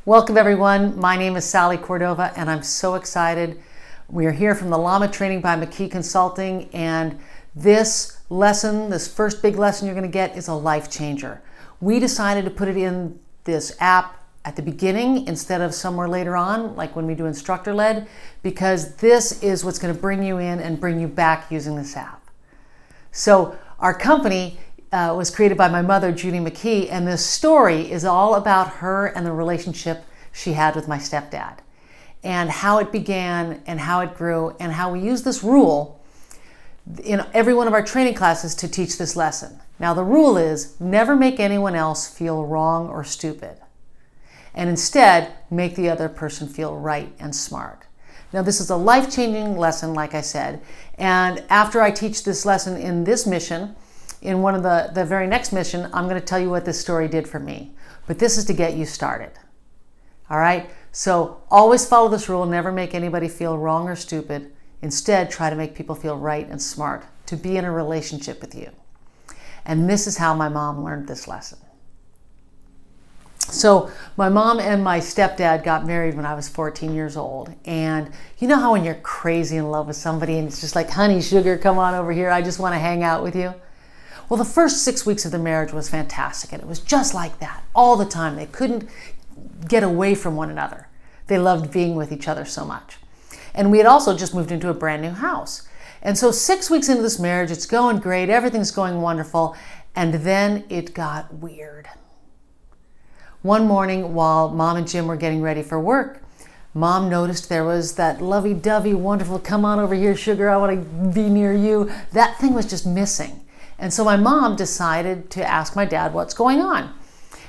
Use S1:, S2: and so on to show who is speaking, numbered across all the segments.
S1: Welcome everyone. My name is Sally Cordova and I'm so excited. We are here from the LAMA training by McKee Consulting, and this lesson, this first big lesson you're going to get, is a life changer. We decided to put it in this app at the beginning instead of somewhere later on, like when we do instructor led, because this is what's going to bring you in and bring you back using this app. So our company was created by my mother, Judy McKee, and this story is all about her and the relationship she had with my stepdad, and how it began and how it grew, and how we use this rule in every one of our training classes to teach this lesson. Now the rule is never make anyone else feel wrong or stupid, and instead make the other person feel right and smart. Now this is a life-changing lesson, like I said, and after I teach this lesson in this mission, in one of the very next mission, I'm going to tell you what this story did for me. But this is to get you started. All right? So always follow this rule. Never make anybody feel wrong or stupid. Instead, try to make people feel right and smart, to be in a relationship with you. And this is how my mom learned this lesson. So my mom and my stepdad got married when I was 14 years old. And you know how when you're crazy in love with somebody and it's just like, honey, sugar, come on over here. I just want to hang out with you. Well, the first 6 weeks of the marriage was fantastic, and it was just like that all the time. They couldn't get away from one another. They loved being with each other so much. And we had also just moved into a brand new house. And so 6 weeks into this marriage, it's going great, everything's going wonderful, and then it got weird. One morning while Mom and Jim were getting ready for work, Mom noticed there was that lovey-dovey, wonderful, come on over here, sugar, I want to be near you. That thing was just missing. And so my mom decided to ask my dad what's going on.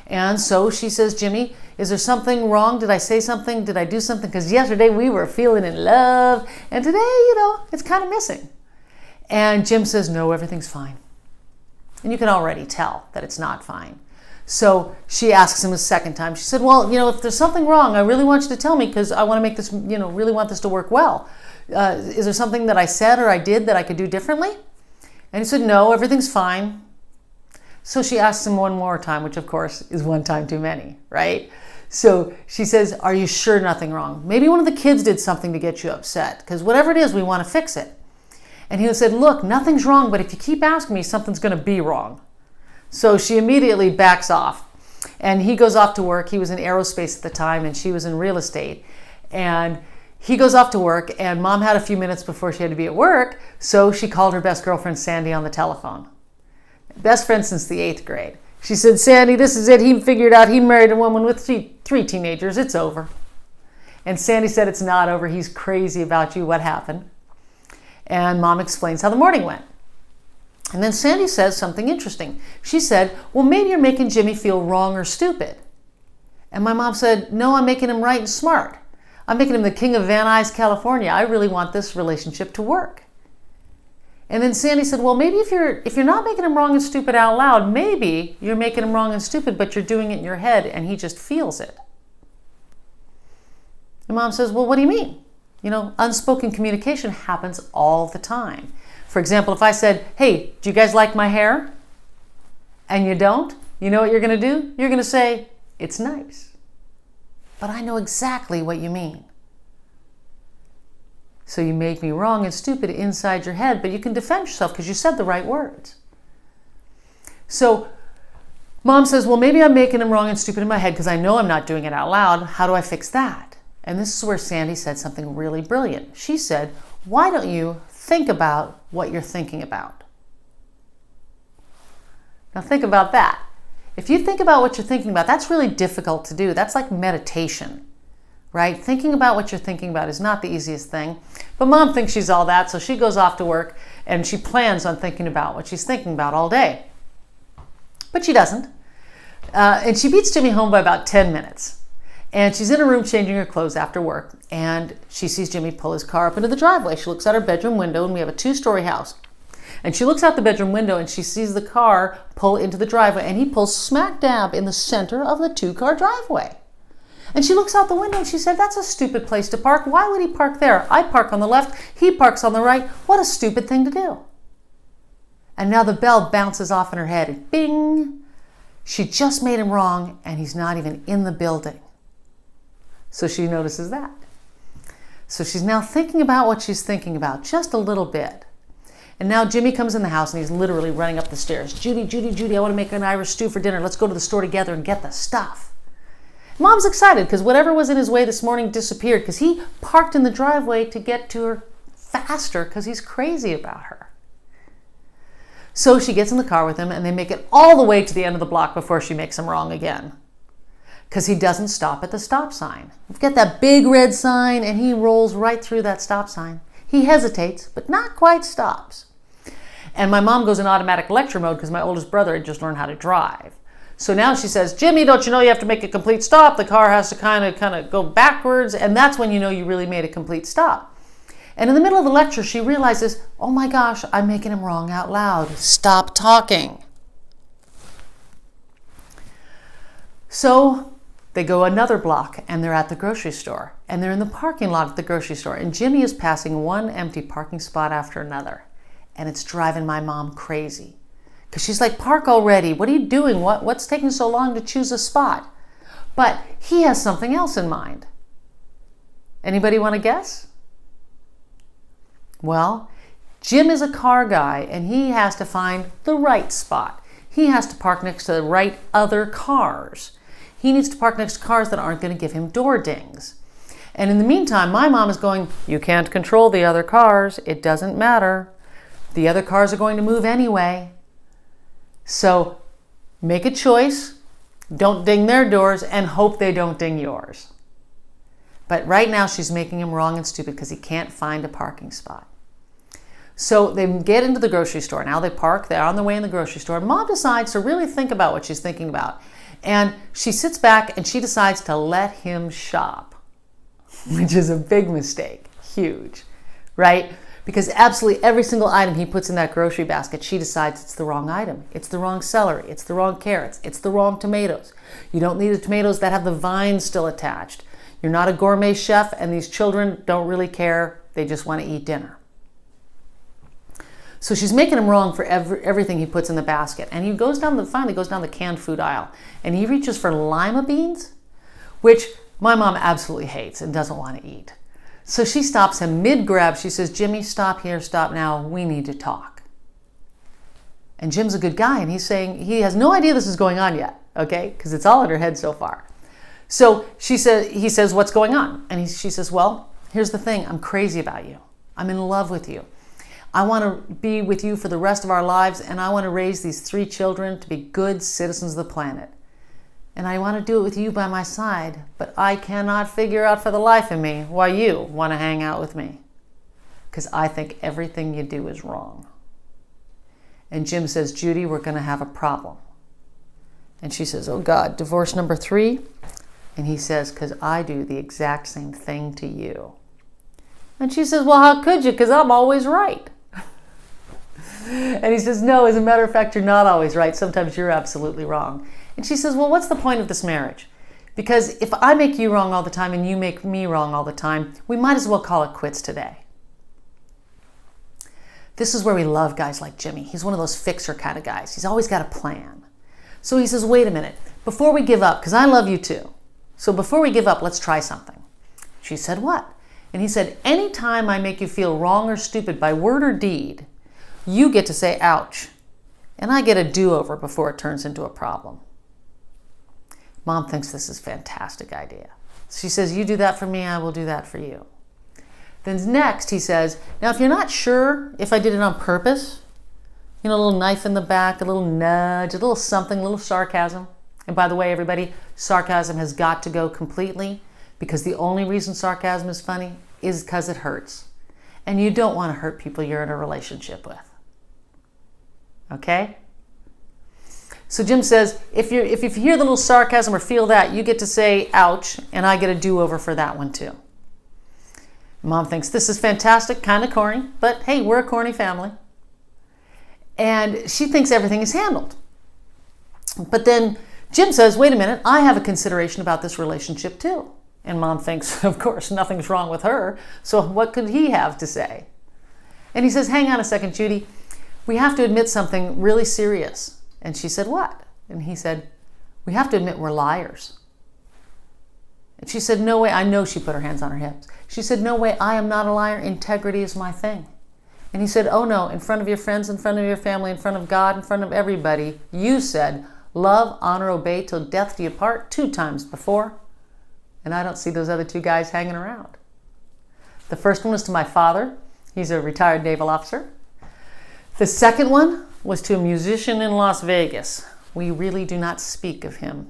S1: And so she says, Jimmy, is there something wrong? Did I say something? Did I do something? Because yesterday we were feeling in love, and today, it's kind of missing. And Jim says, no, everything's fine. And you can already tell that it's not fine. So she asks him a second time. She said, well, if there's something wrong, I really want you to tell me, because I want to make this, really want this to work well. Is there something that I said or I did that I could do differently? And he said, no, everything's fine. So she asks him one more time, which of course is one time too many, right? So she says, are you sure nothing wrong? Maybe one of the kids did something to get you upset, because whatever it is, we want to fix it. And he said, look, nothing's wrong, but if you keep asking me, something's going to be wrong. So she immediately backs off, and he goes off to work. He was in aerospace at the time, and she was in real estate. And he goes off to work, and Mom had a few minutes before she had to be at work, so she called her best girlfriend, Sandy, on the telephone. Best friend since the 8th grade. She said, Sandy, this is it. He figured out he married a woman with three teenagers. It's over. And Sandy said, it's not over. He's crazy about you. What happened? And Mom explains how the morning went. And then Sandy says something interesting. She said, well, maybe you're making Jimmy feel wrong or stupid. And my mom said, no, I'm making him right and smart. I'm making him the king of Van Nuys, California. I really want this relationship to work. And then Sandy said, well, maybe if you're not making him wrong and stupid out loud, maybe you're making him wrong and stupid, but you're doing it in your head and he just feels it. And Mom says, well, what do you mean? Unspoken communication happens all the time. For example, if I said, hey, do you guys like my hair? And you don't, you know what you're going to do? You're going to say, it's nice. But I know exactly what you mean. So you make me wrong and stupid inside your head, but you can defend yourself because you said the right words. So Mom says, well, maybe I'm making him wrong and stupid in my head because I know I'm not doing it out loud. How do I fix that? And this is where Sandy said something really brilliant. She said, why don't you think about what you're thinking about? Now think about that. If you think about what you're thinking about, that's really difficult to do. That's like meditation, right? Thinking about what you're thinking about is not the easiest thing. But Mom thinks she's all that, so she goes off to work and she plans on thinking about what she's thinking about all day. But she doesn't. And she beats Jimmy home by about 10 minutes. And she's in her room changing her clothes after work, and she sees Jimmy pull his car up into the driveway. She looks out her bedroom window, and we have a 2-story house. And she looks out the bedroom window and she sees the car pull into the driveway, and he pulls smack dab in the center of the 2-car driveway. And she looks out the window and she said, that's a stupid place to park. Why would he park there? I park on the left, he parks on the right. What a stupid thing to do. And now the bell bounces off in her head, and bing, she just made him wrong and he's not even in the building. So she notices that. So she's now thinking about what she's thinking about just a little bit. And now Jimmy comes in the house and he's literally running up the stairs. Judy, Judy, Judy, I want to make an Irish stew for dinner. Let's go to the store together and get the stuff. Mom's excited because whatever was in his way this morning disappeared because he parked in the driveway to get to her faster because he's crazy about her. So she gets in the car with him and they make it all the way to the end of the block before she makes him wrong again. Because he doesn't stop at the stop sign. We've got that big red sign and he rolls right through that stop sign. He hesitates, but not quite stops. And my mom goes in automatic lecture mode because my oldest brother had just learned how to drive. So now she says, Jimmy, don't you know you have to make a complete stop? The car has to kind of go backwards, and that's when you know you really made a complete stop. And in the middle of the lecture, she realizes, oh my gosh, I'm making him wrong out loud. Stop talking. So they go another block, and they're at the grocery store, and they're in the parking lot at the grocery store, and Jimmy is passing one empty parking spot after another, and it's driving my mom crazy. Because she's like, park already. What are you doing? What's taking so long to choose a spot? But he has something else in mind. Anybody want to guess? Well, Jim is a car guy and he has to find the right spot. He has to park next to the right other cars. He needs to park next to cars that aren't going to give him door dings. And in the meantime, my mom is going, you can't control the other cars. It doesn't matter. The other cars are going to move anyway. So make a choice, don't ding their doors, and hope they don't ding yours. But right now she's making him wrong and stupid because he can't find a parking spot. So they get into the grocery store. Now they park, they're on the way in the grocery store. Mom decides to really think about what she's thinking about. And she sits back and she decides to let him shop, which is a big mistake, huge, right? Because absolutely every single item he puts in that grocery basket, she decides it's the wrong item. It's the wrong celery. It's the wrong carrots. It's the wrong tomatoes. You don't need the tomatoes that have the vines still attached. You're not a gourmet chef, and these children don't really care. They just want to eat dinner. So she's making him wrong for everything he puts in the basket. And he finally goes down the canned food aisle, and he reaches for lima beans, which my mom absolutely hates and doesn't want to eat. So she stops him mid-grab. She says, Jimmy, stop here, stop now. We need to talk. And Jim's a good guy, and he's saying he has no idea this is going on yet, okay? Because it's all in her head so far. So he says, what's going on? And she says, well, here's the thing. I'm crazy about you. I'm in love with you. I want to be with you for the rest of our lives, and I want to raise these 3 children to be good citizens of the planet. And I want to do it with you by my side, but I cannot figure out for the life of me why you want to hang out with me. Because I think everything you do is wrong. And Jim says, Judy, we're going to have a problem. And she says, oh God, divorce number 3? And he says, because I do the exact same thing to you. And she says, well, how could you? Because I'm always right. And he says, no, as a matter of fact, you're not always right. Sometimes you're absolutely wrong. And she says, well, what's the point of this marriage? Because if I make you wrong all the time and you make me wrong all the time, we might as well call it quits today. This is where we love guys like Jimmy. He's one of those fixer kind of guys. He's always got a plan. So he says, wait a minute, before we give up, because I love you too. So before we give up, let's try something. She said, what? And he said, anytime I make you feel wrong or stupid by word or deed, you get to say, ouch. And I get a do-over before it turns into a problem. Mom thinks this is a fantastic idea. She says, you do that for me, I will do that for you. Then next he says, now if you're not sure if I did it on purpose, a little knife in the back, a little nudge, a little something, a little sarcasm. And by the way, everybody, sarcasm has got to go completely, because the only reason sarcasm is funny is because it hurts. And you don't want to hurt people you're in a relationship with. Okay? So Jim says, if you hear the little sarcasm or feel that, you get to say, ouch, and I get a do-over for that one too. Mom thinks this is fantastic, kind of corny, but hey, we're a corny family. And she thinks everything is handled. But then Jim says, wait a minute, I have a consideration about this relationship too. And Mom thinks, of course, nothing's wrong with her, so what could he have to say? And he says, hang on a second, Judy, we have to admit something really serious. And she said, what? And he said, we have to admit we're liars. And she said, no way. I know she put her hands on her hips. She said, no way. I am not a liar. Integrity is my thing. And he said, oh no, in front of your friends, in front of your family, in front of God, in front of everybody, you said, love, honor, obey till death do you part 2 times before. And I don't see those other 2 guys hanging around. The first one was to my father. He's a retired naval officer. The second one was to a musician in Las Vegas. We really do not speak of him.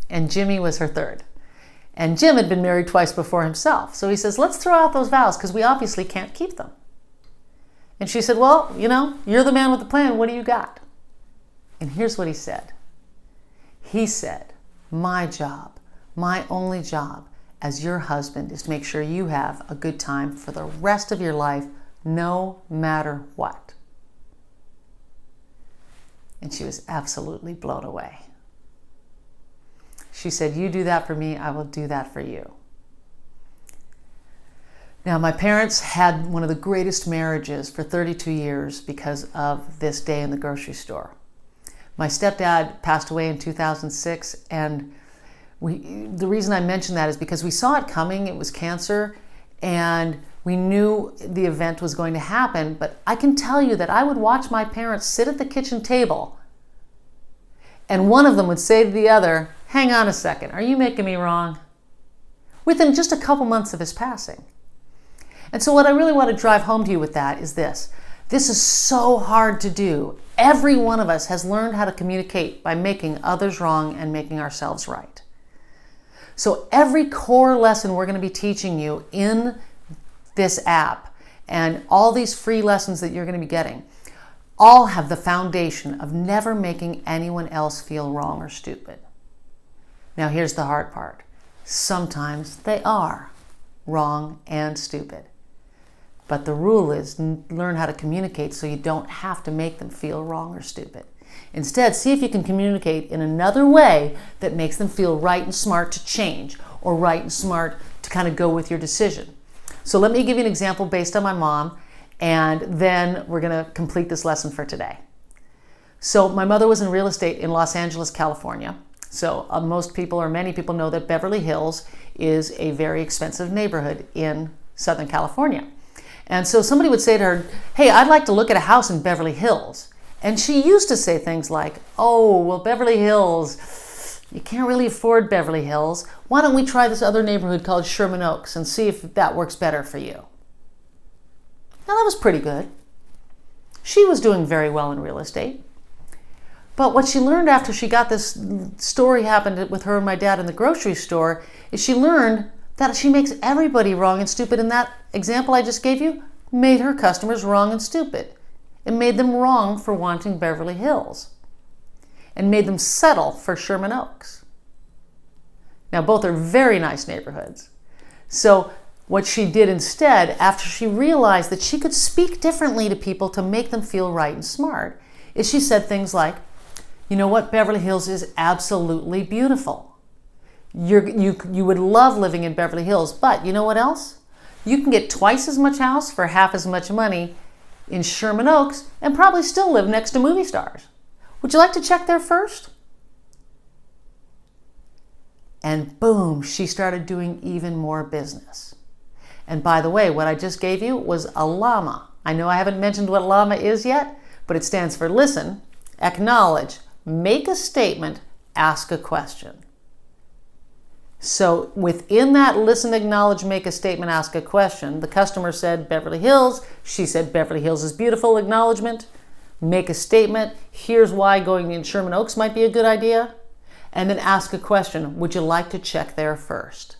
S1: And Jimmy was her third. And Jim had been married twice before himself. So he says, let's throw out those vows because we obviously can't keep them. And she said, well, you know, you're the man with the plan. What do you got? And here's what he said. He said, my job, my only job as your husband is to make sure you have a good time for the rest of your life, no matter what. And she was absolutely blown away. She said, you do that for me, I will do that for you. Now, my parents had one of the greatest marriages for 32 years because of this day in the grocery store. My stepdad passed away in 2006, and the reason I mention that is because we saw it coming. It was cancer, and we knew the event was going to happen, but I can tell you that I would watch my parents sit at the kitchen table, and one of them would say to the other, hang on a second, are you making me wrong? Within just a couple months of his passing. And so what I really want to drive home to you with that is this. This is so hard to do. Every one of us has learned how to communicate by making others wrong and making ourselves right. So every core lesson we're going to be teaching you in this app and all these free lessons that you're going to be getting all have the foundation of never making anyone else feel wrong or stupid. Now here's the hard part. Sometimes they are wrong and stupid. But the rule is learn how to communicate so you don't have to make them feel wrong or stupid. Instead, see if you can communicate in another way that makes them feel right and smart to change, or right and smart to kind of go with your decision. So let me give you an example based on my mom, and then we're going to complete this lesson for today. So my mother was in real estate in Los Angeles, California. So most people, or many people, know that Beverly Hills is a very expensive neighborhood in Southern California. And so somebody would say to her, hey, I'd like to look at a house in Beverly Hills. And she used to say things like, oh, well, Beverly Hills, you can't really afford Beverly Hills. Why don't we try this other neighborhood called Sherman Oaks and see if that works better for you? Now, that was pretty good. She was doing very well in real estate. But what she learned after she got this story happened with her and my dad in the grocery store is she learned that she makes everybody wrong and stupid. And that example I just gave you made her customers wrong and stupid. It made them wrong for wanting Beverly Hills and made them settle for Sherman Oaks. Now, both are very nice neighborhoods. So what she did instead, after she realized that she could speak differently to people to make them feel right and smart, is she said things like, you know what, Beverly Hills is absolutely beautiful. You would love living in Beverly Hills, but you know what else? You can get twice as much house for half as much money in Sherman Oaks and probably still live next to movie stars. Would you like to check there first? And boom, she started doing even more business. And by the way, what I just gave you was a LAMA. I know I haven't mentioned what LAMA is yet, but it stands for listen, acknowledge, make a statement, ask a question. So within that listen, acknowledge, make a statement, ask a question, the customer said Beverly Hills. She said Beverly Hills is beautiful, acknowledgement. Make a statement. Here's why going in Sherman Oaks might be a good idea. And then ask a question. Would you like to check there first?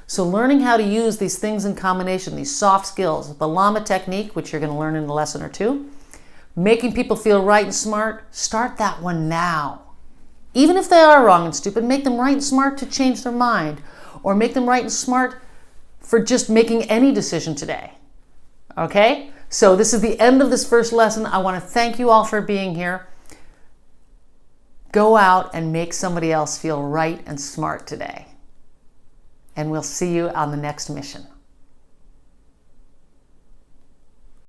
S1: So learning how to use these things in combination, these soft skills, the LAMA technique, which you're going to learn in a lesson or two, making people feel right and smart, start that one now. Even if they are wrong and stupid, make them right and smart to change their mind, or make them right and smart for just making any decision today. Okay? So this is the end of this first lesson. I want to thank you all for being here. Go out and make somebody else feel right and smart today. And we'll see you on the next mission.